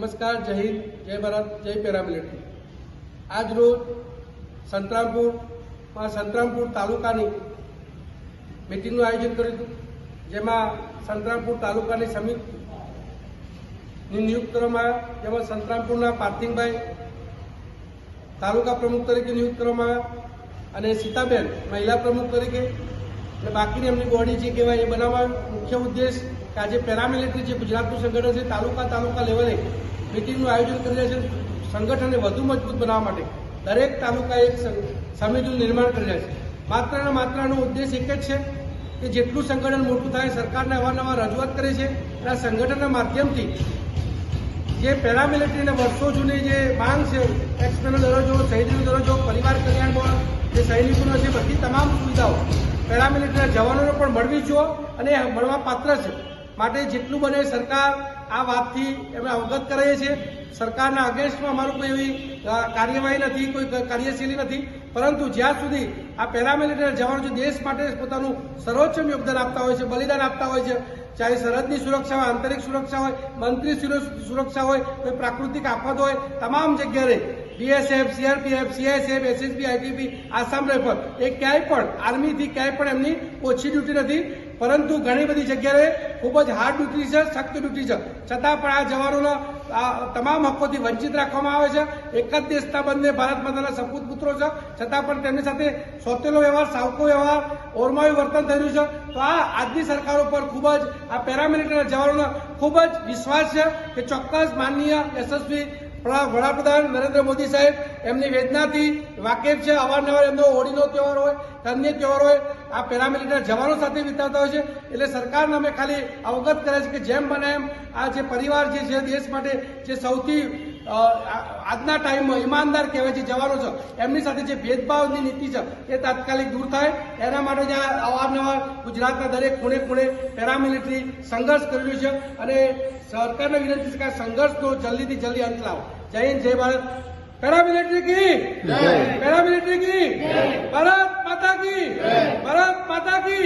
नमस्कार, जय हिंद, जय भारत, जय पेरामिलिटरी। आज रोज संतरामपुर तालुकानी मीटिंगનું આયોજન કર્યું હતું, જેમાં સંતરામપુર તાલુકાની સમિતિની નિયુક્ત કરવામાં આવ્યા, જેમાં સંતરામપુરના પાર્થિંગભાઈ તાલુકા પ્રમુખ તરીકે નિયુક્ત કરવામાં આવ્યા અને સીતાબેન મહિલા પ્રમુખ તરીકે, અને બાકીની એમની બોડી જે કહેવાય એ બનાવવા મુખ્ય ઉદ્દેશ કે આજે પેરામિલિટરી જે ગુજરાતનું સંગઠન છે તાલુકા લેવલે મિટિંગનું આયોજન કરી રહ્યા છે। સંગઠનને વધુ મજબૂત બનાવવા માટે દરેક તાલુકા એક સમિતિનું નિર્માણ કરી રહ્યા છે। માત્ર ને માત્રનો ઉદ્દેશ એક જ છે કે જેટલું સંગઠન મોટું થાય, સરકારને અવારનવાર રજૂઆત કરે છે અને આ સંગઠનના માધ્યમથી જે પેરામિલિટરીને વર્ષો જૂની જે માંગ છે, એક્સપેનો દરજ્જો, શહીદીનો દરજ્જો, પરિવાર કલ્યાણ બોર્ડ, જે સૈનિકોનો છે, બધી તમામ સુવિધાઓ પેરામિલિટરીના જવાનોને પણ મળવી જોઈએ અને મળવા પાત્ર છે। માટે જેટલું બને સરકાર આ વાતથી એમને અવગત કરે છે। સરકારના અગેન્સ્ટમાં અમારું કોઈ એવી કાર્યવાહી નથી, કોઈ કાર્યશૈલી નથી, પરંતુ જ્યાં સુધી આ પેરામિલિટરીના જવાનો જે દેશ માટે પોતાનું સર્વોચ્ચ યોગદાન આપતા હોય છે, બલિદાન આપતા હોય છે, ચાહે સરહદની સુરક્ષા હોય, આંતરિક સુરક્ષા હોય, મંત્રી સુરક્ષા હોય, કોઈ પ્રાકૃતિક આફત હોય, તમામ જગ્યાએ BSF, CRPF, CISF, SSB, ITB, Assam rifle એ ક્યાંય પણ આર્મીથી ક્યાંય પણ એમની ઓછી ડ્યુટી નથી, પરંતુ ઘણી બધી જગ્યાએ ખૂબ જ હાર્ડ ડ્યુટી છે, સખ્ત ડ્યુટી છે, છતાં પણ આ જવાનોના તમામ હકોથી વંચિત રાખવામાં આવે છે। એક જ દેશના બંને ભારત માતાના સપૂત પુત્રો છે, છતાં પણ તેમની સાથે સોતેલો વ્યવહાર, સાવકો વ્યવહાર, ઓરમાયું વર્તન થયું છે। તો આ આજની સરકાર ઉપર ખૂબ જ આ પેરામિલિટરીના જવાનોનો ખૂબ જ વિશ્વાસ છે કે ચોક્કસ માનનીય યશસ્વી વડાપ્રધાન નરેન્દ્ર મોદી સાહેબ એમની વેદનાથી વાકેફ છે। અવારનવાર એમનો હોળીનો તહેવાર હોય, અન્ય તહેવાર હોય, આ પેરામિલિટરીના જવાનો સાથે વિતાવતા હોય છે। એટલે સરકારને અમે ખાલી અવગત કરે છે કે જેમ બને એમ આ જે પરિવાર જે છે, દેશ માટે જે સૌથી આજના ટાઈમમાં ઈમાનદાર કહેવાય છે જવાનો છે, એમની સાથે જે ભેદભાવની નીતિ છે એ તાત્કાલિક દૂર થાય, એના માટે જ અવારનવાર ગુજરાતના દરેક ખૂણે પેરામિલિટરી સંઘર્ષ કરી રહ્યું છે અને સરકારને વિનંતી છે કે આ સંઘર્ષનો જલ્દીથી જલ્દી અંત લાવો। જય હિન્દ, જય ભારત, પેરામિલિટરી की पेरामिलिटरी की, भारत माता की, भारत माता की।